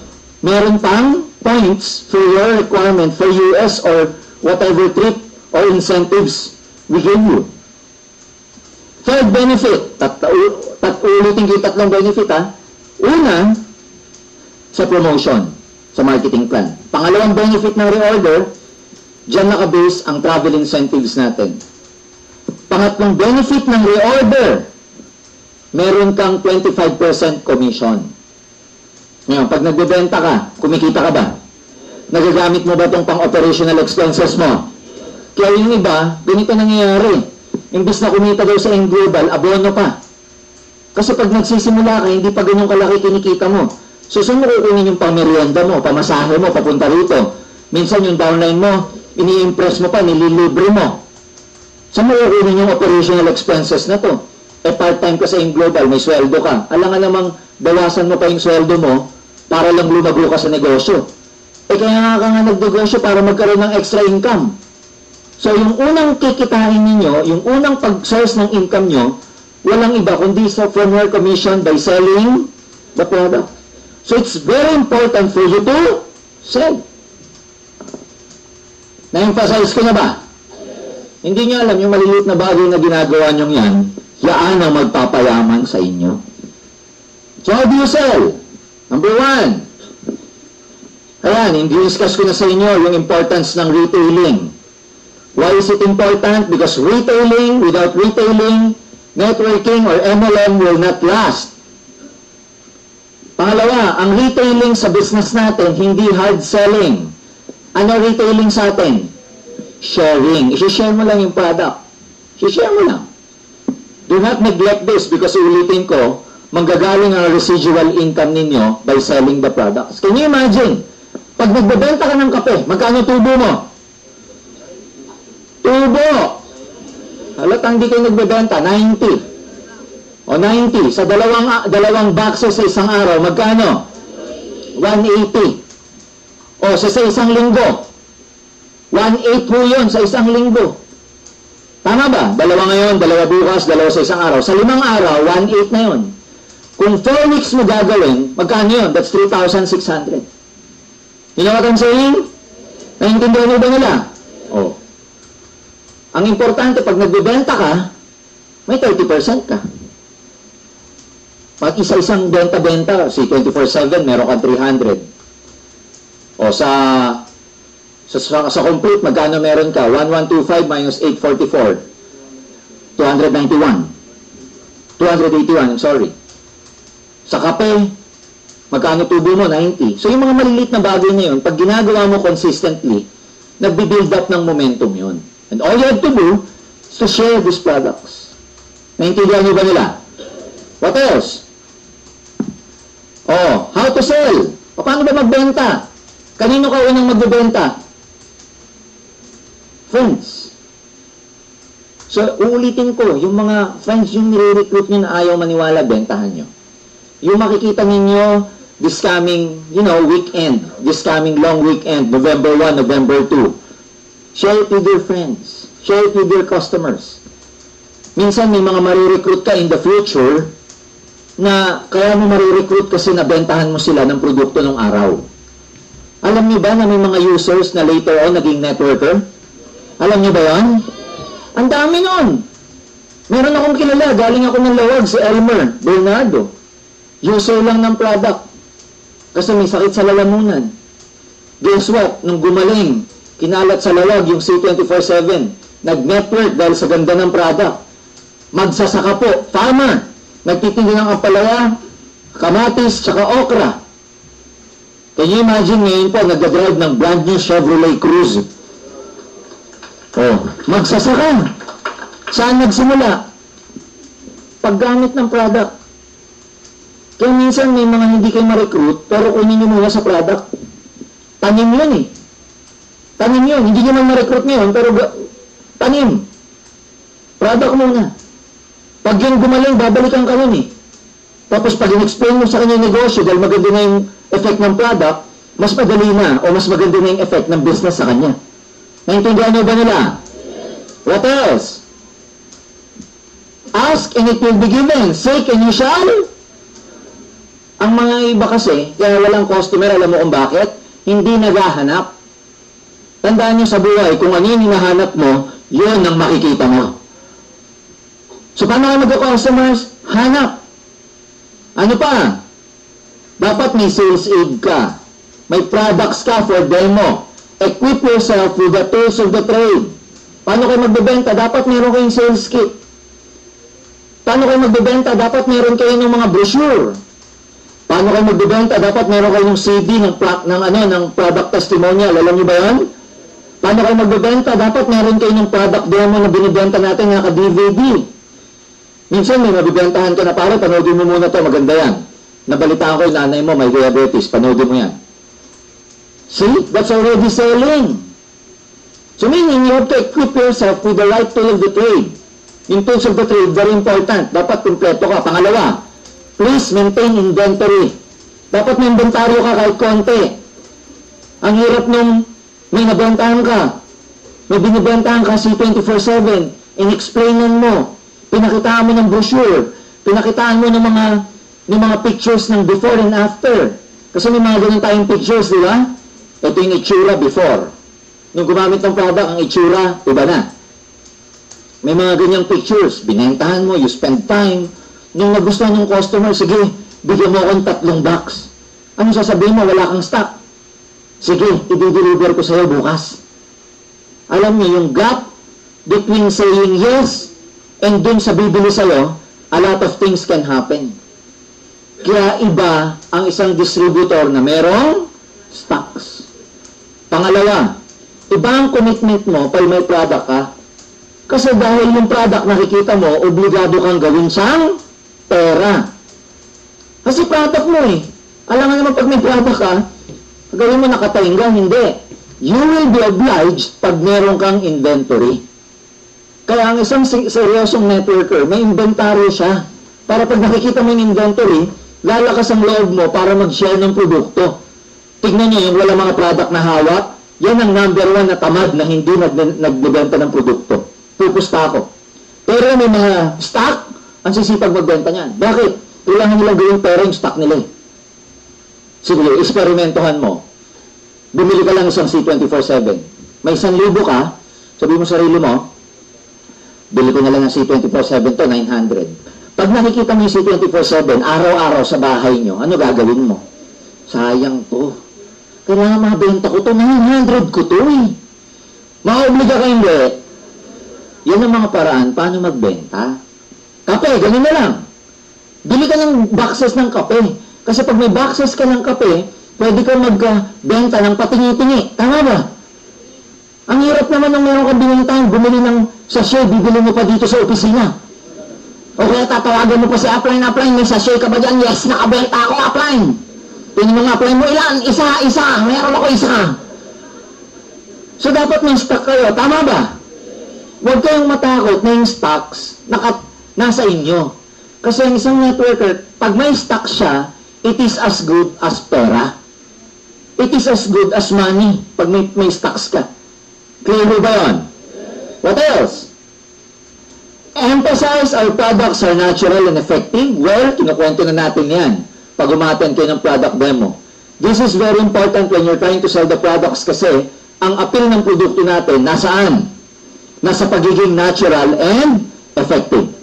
meron pang points for your requirement for US or whatever trip or incentives we give you. Third benefit, ulitin ko yung tatlong benefit ha. Una, sa promotion, sa marketing plan. Pangalawang benefit ng reorder, dyan nakabase ang travel incentives natin. Pangatlong benefit ng reorder, meron kang 25% commission. Ngayon, pag nagbebenta ka, kumikita ka ba? Nagagamit mo ba itong pang-operational expenses mo? Kaya yung iba, ganito nangyayari. Imbis na kumita daw sa global, abono pa. Kasi pag nagsisimula ka, hindi pa ganun kalaki kinikita mo. So, saan mo kukunin yung pamerienda mo, pamasahe mo, papunta rito? Minsan yung downline mo, ini-impress mo pa, nililibre mo. Saan mo kukunin yung operational expenses na to? Part-time ka sa global, may sweldo ka. Alam nga namang bawasan mo pa yung sweldo mo para lang lumago ka sa negosyo. Kaya nga nagnegosyo para magkaroon ng extra income. So, yung unang kikitain ninyo, yung unang pag-source ng income nyo, walang iba kundi from your commission by selling the product. So, it's very important for you to sell. Na-emphasize ko na ba? Hindi nyo alam yung maliliit na bagay na ginagawa nyo yan, yaan ang magpapayaman sa inyo. So, how do you sell? Number 1. Ayan, i-discuss ko na sa inyo yung importance ng retailing. Why is it important? Because retailing, without retailing, networking or MLM will not last. Pangalawa, ang retailing sa business natin, hindi hard selling. Ano retailing sa atin? Sharing. I-share mo lang yung product. I-share mo lang. Do not neglect this because ulitin ko, manggagaling ang residual income ninyo by selling the products. Can you imagine? Pag nagbebenta ka ng kape, magkano tubo mo? Tubo! Halatang di kayo nagbebenta, 90. O 90, sa dalawang boxes sa isang araw, magkano? 180. O sa isang linggo, 1.8 po yun sa isang linggo. Tama ba? Dalawa ngayon, dalawa bukas, dalawa sa isang araw. Sa 5 araw, 1.8 na yun. Kung 4 weeks mo gagawin, magkano yun? That's 3,600. You know what I'm saying? Naintindihan mo ba nila? Oh. Ang importante, pag nagbebenta ka, may 30% ka. Pag isa-isang benta-benta, si 24/7, meron ka 300. O sa complete, magkano meron ka? 1125 minus 844. 291. 281, sorry. Sa kape, magkano tubo mo? 90. So yung mga maliliit na bagay na yun, pag ginagawa mo consistently, nagbi-build up ng momentum yun. And all you have to do is to share these products. Naintindihan nyo ba nila? What else? Oh, how to sell? O paano ba magbenta? Kanino ka unang magbebenta? Friends. So, uulitin ko, yung mga friends yung nire-recruit nyo na ayaw maniwala, bentahan nyo. Yung makikita ninyo this coming, weekend, this coming long weekend, November 1, November 2, share it with your friends. Share it with your customers. Minsan may mga marirecruit ka in the future na kaya mo marirecruit kasi nabentahan mo sila ng produkto ng araw. Alam niyo ba na may mga users na later on naging networker? Alam niyo ba yan? Ang dami nun. Meron akong kilala, galing ako ng Lawag, si Elmer Bernardo. User lang ng product. Kasi may sakit sa lalamunan. Guess what? Nung gumaling, kinalat sa Lawag yung C24/7. Nag-network dahil sa ganda ng product. Magsasaka po, farmer. Nagtitinda ng ampalaya, kamatis, tsaka okra. Can you imagine ngayon po, nag-drive ng brand new Chevrolet Cruze. O Magsasaka. Saan nagsimula? Paggamit ng product. Kaya minsan may mga hindi kayo ma-recruit, pero kunin nyo muna sa product. Tanim yun eh. Tanim yun. Hindi nyo man ma-recruit ngayon, pero tanim. Product muna. Pag yung gumaling, babalikan ka nun eh. Tapos pag in-explain mo sa kanya yung negosyo, dahil maganda na yung effect ng product, mas madali na o mas maganda na yung effect ng business sa kanya. Naintindihan nyo ba nila? What else? Ask and it will be given. Seek and you shall. Ang mga iba kasi, kaya walang customer, alam mo kung bakit? Hindi naghahanap. Tandaan nyo sa buhay, kung ano yung hinahanap mo, yun ang makikita mo. So, paano kayo magka-customers? Hanap. Ano pa? Dapat may sales aid ka. May products ka for demo. Equip yourself with the tools of the trade. Paano kayo magbebenta? Dapat meron kayong sales kit. Paano kayo magbebenta? Dapat meron kayo ng mga brochure. Paano kayo magbebenta? Dapat meron kayong CD ng product testimonial. Alam niyo ba yan? Paano kayo magbebenta? Dapat meron kayo ng product demo na binibenta natin naka-DVD. Minsan may mabibentahan ka na pare, panoodin mo muna to, maganda yan. Nabalitaan ko yung nanay mo, may diabetes, panoodin mo yan. See? That's already selling. So meaning, you have to equip yourself with the right tool of the trade. Yung tools of the trade, very important. Dapat kumpleto ka. Pangalawa, please maintain inventory. Dapat may inventaryo ka kahit konti. Ang hirap nung may nabentahan ka. May binibentahan ka si 24/7. In-explainan mo. Pinakitaan mo ng brochure. Pinakitaan mo ng mga pictures ng before and after. Kasi may mga ganun tayong pictures, di ba? Ito yung itsura before. Nung gumamit ng product, ang itsura, iba na. May mga ganyang pictures. Binentahan mo, you spend time. Nung nagustuhan ng customer, sige, bigyan mo akong 3 box. Ano sasabihin mo? Wala kang stock. Sige, i-deliver ko sa'yo bukas. Alam niyo, yung gap between saying yes and dun sa bibili sa'yo, a lot of things can happen. Kaya iba ang isang distributor na merong stocks. Pangalawa, iba ang commitment mo pag may product ka. Kasi dahil yung product nakikita mo, obligado kang gawin siyang pera. Kasi product mo eh. Alam nga naman pag may product ka, gawin mo nakatainga, hindi. You will be obliged pag meron kang inventory. Kaya ang isang seryosong networker, may inventaryo siya. Para pag nakikita mo yung inventory, lalakas ang loob mo para mag-share ng produkto. Tignan nyo yung wala mga product na hawak, yan ang number 1 na tamad na hindi nagbebenta ng produkto. Pupusta ako. Pero may mga stock, ang sisipag magbenta niyan. Bakit? Kailangan nilang gawin pera yung stock nila. Sige, eksperimentohan mo. Bumili ka lang isang C24/7. May 1,000 ka, sabi mo sarili mo, bili ko na lang ng C24/7 to, 900. Pag nakikita mo yung C24/7, araw-araw sa bahay nyo, ano gagawin mo? Sayang to. Kailangan mabenta ko to, 900 ko to eh. Makaobliga ka hindi. Yan ang mga paraan, paano magbenta. Kape, ganun na lang. Bili ka ng boxes ng kape. Kasi pag may boxes ka ng kape, pwede ka magbenta ng patingi-tingi. Tama ba? Ang hirap naman nung meron kang binintang, bumili ng sachet, bibili mo pa dito sa opisina. O kaya tatawagan mo pa si upline, may sachet ka ba dyan? Yes, nakabenta ako, upline. Tingin mo nga, upline mo, ilan? Isa. Meron ako isa. So dapat may stock kayo. Tama ba? Huwag kayong matakot na yung stocks nasa inyo. Kasi ang isang networker, pag may stock siya, it is as good as pera. It is as good as money pag may stocks ka. Clear mo ba yun? What else? Emphasize our products are natural and effective. Well, kinukwento na natin yan pag umattend kayo ng product demo. This is very important when you're trying to sell the products kasi ang appeal ng produkto natin, nasaan? Nasa pagiging natural and effective.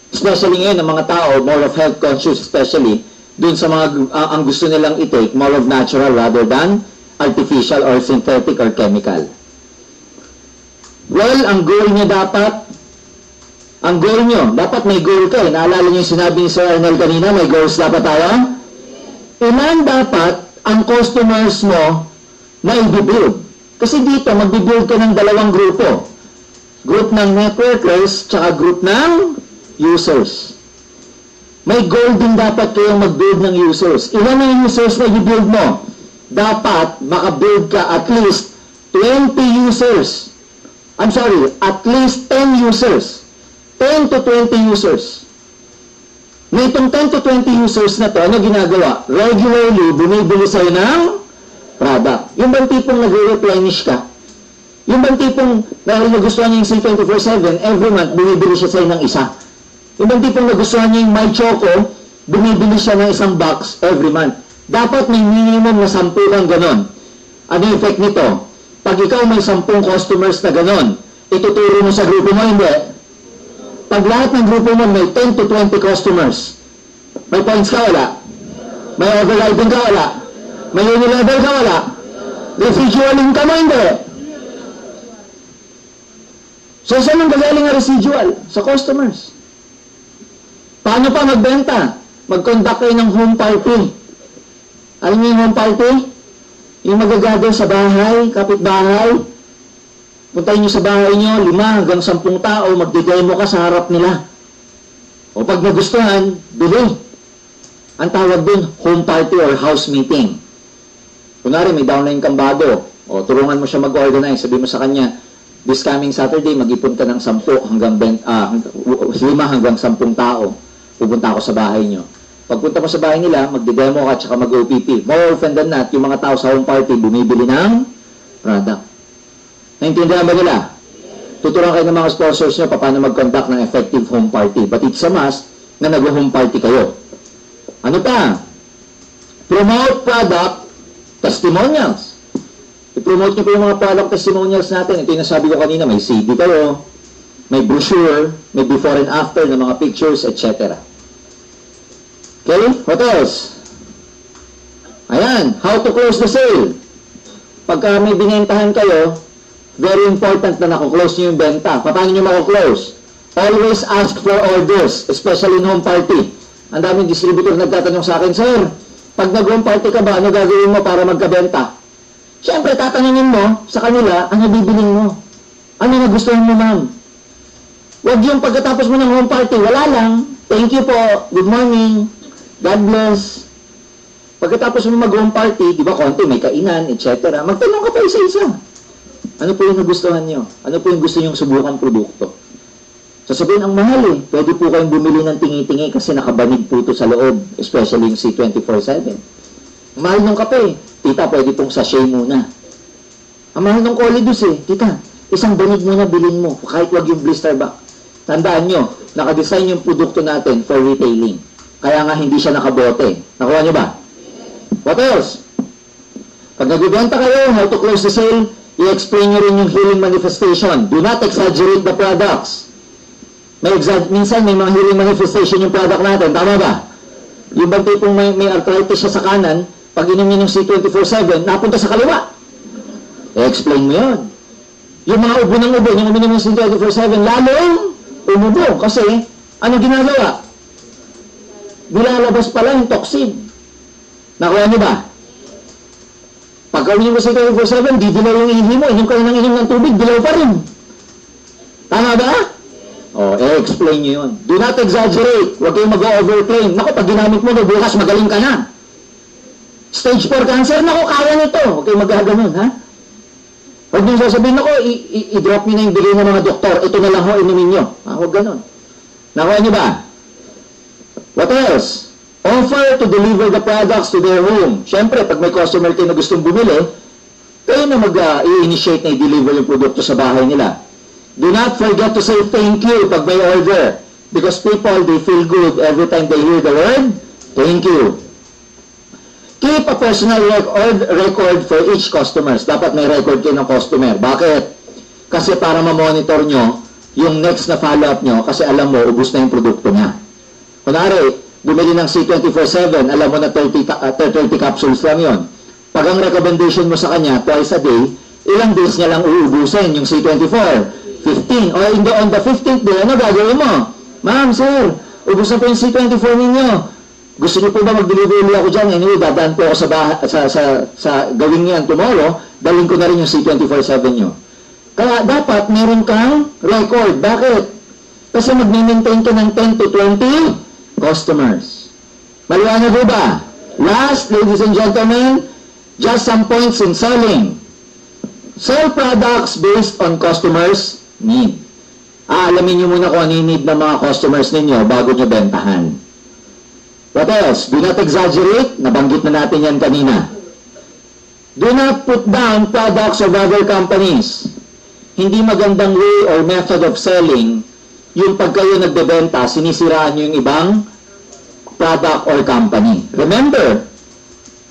Especially ngayon, ang mga tao, more of health conscious, especially, dun sa mga, ang gusto nilang i-take, more of natural rather than artificial or synthetic or chemical. Well, ang goal nyo dapat may goal ka eh. Naalala nyo yung sinabi ni Sir Arnel kanina, may goals dapat tayo? Ilan dapat ang customers mo na i-build? Kasi dito, magbibuild ka ng dalawang grupo. Group ng networkers, tsaka group ng users. May goal din dapat kayong mag-build ng users. Ilan ang users na i-build mo? Dapat maka-build ka at least 20 users. I'm sorry, at least 10 users. 10 to 20 users. Na itong 10 to 20 users na to, ano ginagawa? Regularly, bumibili sa'yo ng product. Yung bang tipong nagre-replenish ka? Yung bang tipong dahil nagustuhan niya yung C24/7, every month, bumibili siya sa'yo ng isa? Yung bang tipong nagustuhan niya yung My Choco, bumibili siya ng isang box every month? Dapat may minimum na 10 kang ganon. Ano yung effect nito? Pag ikaw may 10 customers na ganon, ituturo mo sa grupo mo, hindi. Pag lahat ng grupo mo may 10 to 20 customers, may points ka, wala? May overriding ka, wala? May unilevel ka, wala? Residualing ka mo, hindi. So, saan ang gagaling ang residual? Sa customers. Paano pa magbenta? Mag-conduct kayo ng home party. Alam niyo yung home party? Yung magagather sa bahay, kapitbahay. Puntayin nyo sa bahay nyo, 5 hanggang 10 tao, magdidemo ka sa harap nila. O pag nagustuhan, bili. Ang tawag dun, home party or house meeting. Kunwari, may downline kang bago. O turungan mo siya mag-organize. Sabi mo sa kanya, this coming Saturday, mag-ipon ka ng 10 hanggang 5 hanggang 10 tao. Pupunta ako sa bahay nyo. Pagpunta mo sa bahay nila, magdidemo ka at saka mag-OPP. More often than not, yung mga tao sa home party, bumibili ng product. Naintindihan ba nila? Tuturuan kayo ng mga sponsors nyo paano mag-conduct ng effective home party. But it's a must na nag-home party kayo. Ano pa? Promote product testimonials. I-promote nyo po yung mga product testimonials natin. Ito yung nasabi ko kanina, may CD kayo, may brochure, may before and after ng mga pictures, etc. Okay? What else? Ayan, how to close the sale. Pagka may binentahan kayo, very important na nako-close nyo yung benta. Paano nyo mako-close? Always ask for orders, especially in home party. Ang daming distributor nagtatanong sa akin, Sir, pag nag-home party ka ba, ano gagawin mo para magkabenta? Siyempre, tatanungin mo sa kanila, ano bibiling mo? Ano nagustuhan mo, ma'am? Huwag yung pagkatapos mo ng home party, wala lang. Thank you po, good morning, God bless. Pagkatapos mo mag-home party, di ba, konti, may kainan, etc. Magtanong ka pa isa-isa. Ano po yung nagustuhan nyo? Ano po yung gusto nyong subukan produkto? Sasabihin, ang mahal eh. Pwede po kayong bumili ng tingi-tingi kasi nakabanig po ito sa loob. Especially yung C24/7. Ang mahal ng kape. Tita, pwede pong sachet muna. Ang mahal ng Colidus eh. Tita, isang banig muna bilhin mo. Kahit wag yung blister back. Tandaan nyo, nakadesign yung produkto natin for retailing. Kaya nga hindi siya nakabote. Nakuha nyo ba? What else? Pag nagbibenta kayo, how to close the sale, i-explain nyo rin yung healing manifestation. Do not exaggerate the products. Minsan may mga healing manifestation yung product natin. Tama ba? Yung bang tipong may arthritis siya sa kanan, pag inom nyo ng C24/7, napunta sa kaliwa. I-explain mo yun. Yung mga ubo ng ubo, yung uminom ng C24/7, lalong umubo. Kasi, ano ginagawa? Nilalabas pala yung toxin. Nakuha nyo ba? Pag uminom mo sa 24/7, didilaw yung ihi mo, inom ka ng inom ng tubig, dilaw pa rin. Tama ba? O, explain nyo yun. Do not exaggerate. Huwag kayong mag-overclaim. Naku, pag ginamit mo, bukas magaling ka na. Stage 4 cancer, naku, kaya nito. Huwag kayong mag-aganon, ha? Huwag nyo sasabihin, naku, i-drop nyo na yung bigay ng mga doktor. Ito na lang ho, inumin nyo. Huwag ganon. Nakuha nyo ba? What else? Offer to deliver the products to their home. Siyempre, pag may customer kayo na gustong bumili, kayo na mag-i-initiate na i-deliver yung produkto sa bahay nila. Do not forget to say thank you pag may order. Because people, they feel good every time they hear the word, thank you. Keep a personal record for each customer. Dapat may record kayo ng customer. Bakit? Kasi para ma-monitor nyo yung next na follow-up nyo, kasi alam mo, ubus na yung produkto niya. Kunwari, bumili ng C24/7, alam mo na 30 capsules lang yon. Pag ang recommendation mo sa kanya, twice a day, ilang days niya lang uubusin yung C24? 15. O on the 15th day, ano gagawin mo? Ma'am, sir, ubus na po yung C24 ninyo. Gusto niyo po ba mag-deliver ako dyan? Anyway, dadaan po ako sa gawin niyan tomorrow. dalhin ko na rin yung C24/7 nyo. Kaya dapat meron kang record. Bakit? Kasi mag-maintain ka ng 10 to 20 customers. Maliwanag po ba? Last, ladies and gentlemen, just some points in selling. Sell products based on customers' need. Alamin nyo muna kung ano yung need ng mga customers ninyo bago nyo bentahan. What else? Do not exaggerate. Nabanggit na natin yan kanina. Do not put down products of other companies. Hindi magandang way or method of selling yung pag kayo nagbebenta, sinisiraan nyo yung ibang product or company. Remember,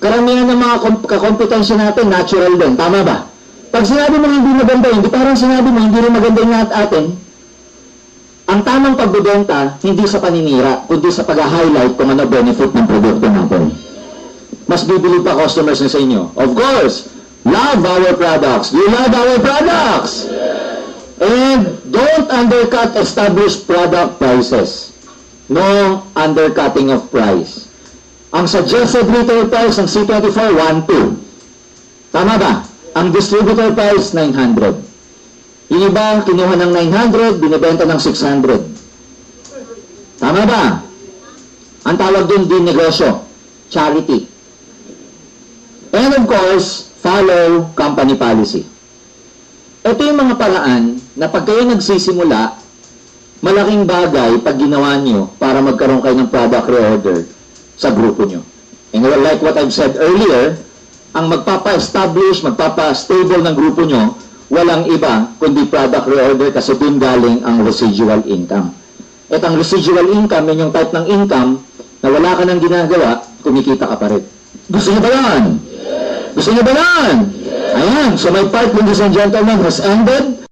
karamihan ng mga kakompetensya natin, natural din. Tama ba? Pag sinabi mo hindi maganda, hindi parang sinabi mo hindi rin maganda yung atin. Ang tamang pagbebenta, hindi sa paninira, kundi sa pag-highlight kung ano benefit ng produkto natin. Mas bibili pa customers na sa inyo. Of course, love our products. Do you love our products? And don't undercut established product prices. No undercutting of price. Ang suggested retail price ng C24, 1.2. Tama ba? Ang distributor price, 900. Yung iba, kinuha ng 900, binibenta ng 600. Tama ba? Ang tawag din negosyo, charity. And of course, follow company policy. Ito yung mga paraan na pag kayo nagsisimula, malaking bagay pag ginawa nyo para magkaroon kayo ng product reorder sa grupo nyo. And like what I've said earlier, ang magpapa-establish, magpapa-stable ng grupo nyo, walang iba kundi product reorder kasi dun galing ang residual income. At ang residual income, yun yung type ng income na wala ka nang ginagawa, kumikita ka pa rin. Gusto niyo ba yan? Gusto niyo ba yan? Ayan, so my part, ladies and gentlemen, has ended.